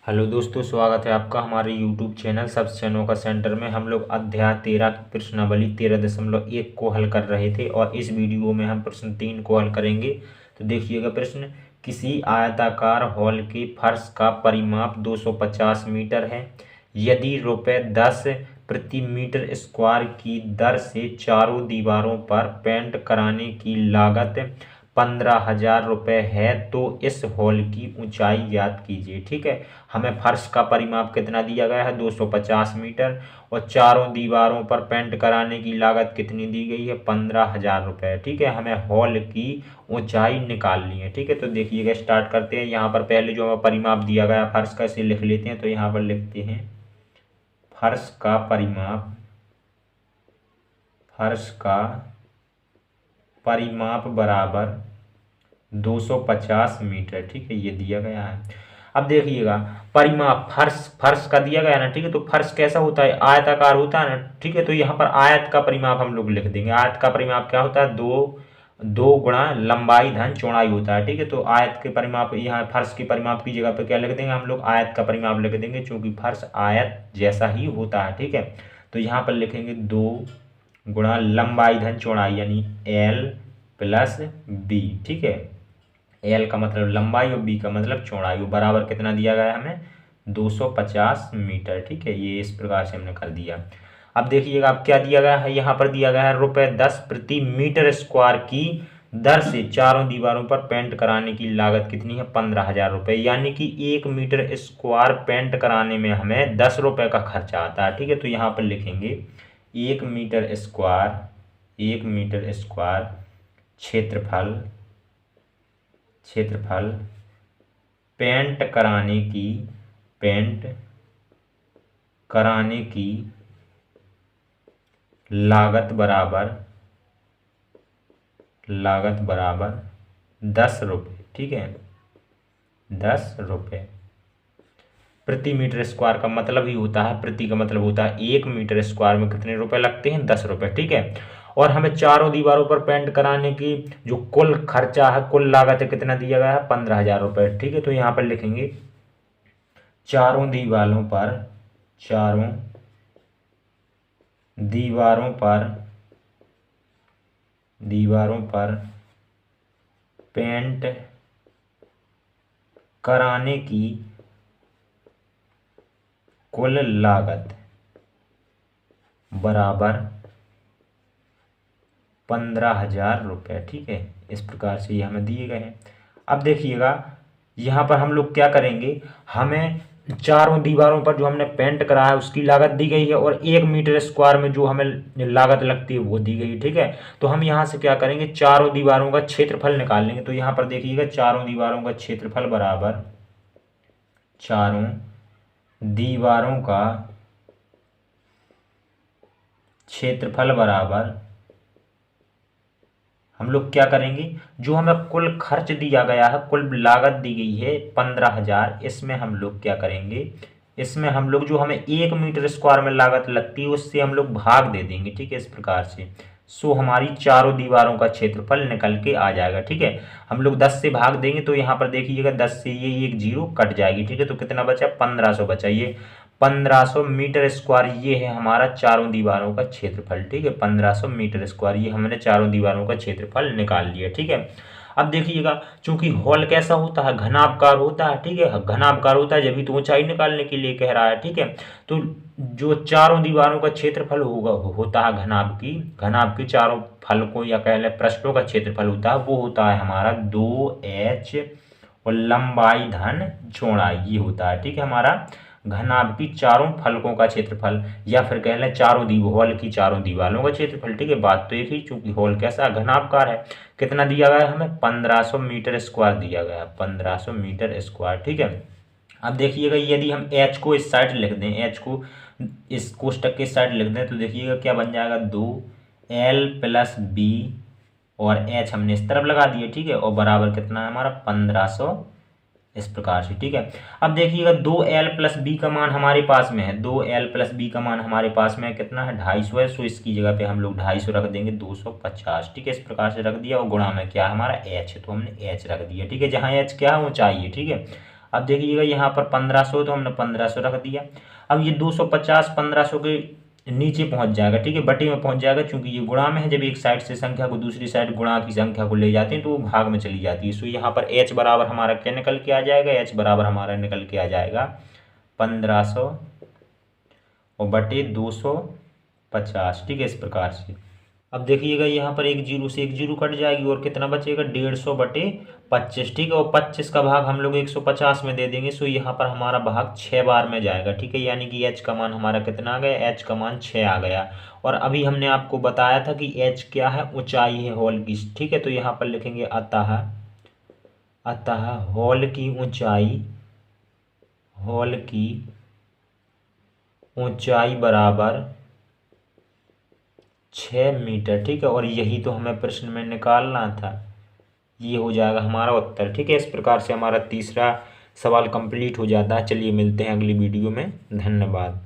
Hello दोस्तों, स्वागत है आपका हमारे यूट्यूब चैनल सबस्टेनो का सेंटर में। हम लोग अध्याय 13 की प्रश्नावली 13.1 को हल कर रहे थे और इस वीडियो में हम प्रश्न 3 को हल करेंगे। तो देखिएगा प्रश्न, किसी आयताकार हॉल के फर्श का परिमाप 250 मीटर है। यदि ₹10 प्रति मीटर स्क्वायर की दर से चारों दीवारों पर पेंट कराने की लागत 15,000 रुपये है तो इस हॉल की ऊंचाई ज्ञात कीजिए। ठीक है, हमें फर्श का परिमाप कितना दिया गया है 250 मीटर और चारों दीवारों पर पेंट कराने की लागत कितनी दी गई है 15,000 रुपये। ठीक है, हमें हॉल की ऊंचाई निकालनी है। ठीक है, तो देखिएगा स्टार्ट करते हैं। यहाँ पर पहले जो हमें परिमाप दिया गया फर्श का, इसे लिख लेते हैं। तो यहाँ पर लिखते हैं फर्श का परिमाप बराबर 250 मीटर। ठीक है, ये दिया गया है। अब देखिएगा परिमाप फर्श का दिया गया ना। ठीक है, तो फर्श कैसा होता है, आयताकार होता है ना। ठीक है, तो यहाँ पर आयत का परिमाप हम लोग लिख देंगे। आयत का परिमाप क्या होता है, दो गुणा लंबाई धन चौड़ाई होता है। ठीक है, तो आयत के परिमाप, यहाँ फर्श के परिमाप की जगह पे क्या लिख देंगे हम लोग, आयत का परिमाप लिख देंगे, क्योंकि फर्श आयत जैसा ही होता है। ठीक है, तो यहाँ पर लिखेंगे 2 गुणा लंबाई धन चौड़ाई यानी L प्लस B। ठीक है, एल का मतलब लंबाई और बी का मतलब चौड़ाई, बराबर कितना दिया गया है हमें 250 मीटर। ठीक है, ये इस प्रकार से हमने कर दिया। अब देखिएगा अब क्या दिया गया है, यहाँ पर दिया गया है ₹10 प्रति मीटर स्क्वायर की दर से चारों दीवारों पर पेंट कराने की लागत कितनी है 15,000 रुपये। यानी कि 1 मीटर स्क्वायर पेंट कराने में हमें 10 रुपये का खर्चा आता है। ठीक है, तो यहाँ पर लिखेंगे 1 मीटर स्क्वायर क्षेत्रफल पेंट कराने की लागत बराबर 10 रुपये। ठीक है, 10 रुपये प्रति मीटर स्क्वायर का मतलब ही होता है, प्रति का मतलब होता है 1 मीटर स्क्वायर में कितने रुपए लगते हैं 10 रुपये। ठीक है, और हमें चारों दीवारों पर पेंट कराने की जो कुल खर्चा है, कुल लागत है, कितना दिया गया है 15,000 रुपये। ठीक है, तो यहाँ पर लिखेंगे चारों दीवारों पर पेंट कराने की कुल लागत बराबर 15,000 रुपये। ठीक है, इस प्रकार से ये हमें दिए गए हैं। अब देखिएगा यहाँ पर हम लोग क्या करेंगे, हमें चारों दीवारों पर जो हमने पेंट करा है उसकी लागत दी गई है और 1 मीटर स्क्वायर में जो हमें लागत लगती है वो दी गई है। ठीक है, तो हम यहाँ से क्या करेंगे, चारों दीवारों का क्षेत्रफल निकाल लेंगे। तो यहाँ पर देखिएगा चारों दीवारों का क्षेत्रफल बराबर चारों दीवारों का क्षेत्रफल बराबर हम लोग क्या करेंगे, जो हमें कुल खर्च दिया गया है, कुल लागत दी गई है 15,000, इसमें हम लोग क्या करेंगे, इसमें हम लोग जो हमें 1 मीटर स्क्वायर में लागत लगती है उससे हम लोग भाग दे देंगे। ठीक है, इस प्रकार से सो हमारी चारों दीवारों का क्षेत्रफल निकल के आ जाएगा। ठीक है, हम लोग 10 से भाग देंगे तो यहाँ पर देखिएगा 10 से ये एक जीरो कट जाएगी। ठीक है, तो कितना बचा 1500 बचा। ये 1500 मीटर स्क्वायर ये है हमारा चारों दीवारों का क्षेत्रफल। ठीक है, 1500 मीटर स्क्वायर ये हमने चारों दीवारों का क्षेत्रफल निकाल लिया। ठीक है, अब देखिएगा चूंकि हॉल कैसा होता है, घनाभकार होता है। ठीक है, घनाभकार होता है, जब तो ऊंचाई निकालने के लिए कह रहा है। ठीक है, तो जो चारों दीवारों का क्षेत्रफल होता है घनाभ की चारों फलकों या कह लें पृष्ठों का क्षेत्रफल होता है, वो होता है हमारा 2h और लंबाई धन चौड़ाई ये होता है। ठीक है, हमारा घनाभ की चारों फलकों का क्षेत्रफल या फिर कह लें हॉल की चारों दीवारों का क्षेत्रफल। ठीक है, बात तो एक ही, चूंकि हॉल कैसा घनाभकार है। कितना दिया गया है हमें 1500 मीटर स्क्वायर दिया गया है, 1500 मीटर स्क्वायर। ठीक है, अब देखिएगा यदि हम h को इस साइड लिख दें, h को इस कोष्टक के साइड लिख दें तो देखिएगा क्या बन जाएगा 2l प्लस b और h हमने इस तरफ लगा दिए। ठीक है, और बराबर कितना है हमारा 1500 इस प्रकार से। ठीक है, अब देखिएगा 2l प्लस बी का मान हमारे पास में है, 2l प्लस बी का मान हमारे पास में कितना है 250 है। सो इसकी जगह पे हम लोग 250 रख देंगे 250। ठीक है, इस प्रकार से रख दिया और गुणा में क्या है हमारा h है तो हमने h रख दिया। ठीक है, जहाँ h क्या है ऊंचाई है। ठीक है, अब देखिएगा यहाँ पर 1500 तो हमने 1500 रख दिया। अब ये 250 1500 के नीचे पहुंच जाएगा, ठीक है, बटे में पहुंच जाएगा, क्योंकि ये गुणा में है। जब एक साइड से संख्या को दूसरी साइड गुणा की संख्या को ले जाते हैं तो वो भाग में चली जाती है। सो यहाँ पर h बराबर हमारा क्या निकल के आ जाएगा, h बराबर हमारा निकल के आ जाएगा 1500 और बटे 250, ठीक है, इस प्रकार से। अब देखिएगा यहाँ पर एक जीरो से एक जीरो कट जाएगी और कितना बचेगा 150 बटे 25, ठीक है, और 25 का भाग हम लोग 150 में दे देंगे। सो यहाँ पर हमारा भाग 6 बार में जाएगा, ठीक है, यानी कि h का मान हमारा कितना आ गया, h का मान 6 आ गया। और अभी हमने आपको बताया था कि h क्या है, ऊंचाई है हॉल की, ठीक है, तो यहाँ पर लिखेंगे अतः हॉल की ऊंचाई बराबर 6 मीटर, ठीक है, और यही तो हमें प्रश्न में निकालना था। ये हो जाएगा हमारा उत्तर, ठीक है। इस प्रकार से हमारा तीसरा सवाल कंप्लीट हो जाता है। चलिए मिलते हैं अगली वीडियो में, धन्यवाद।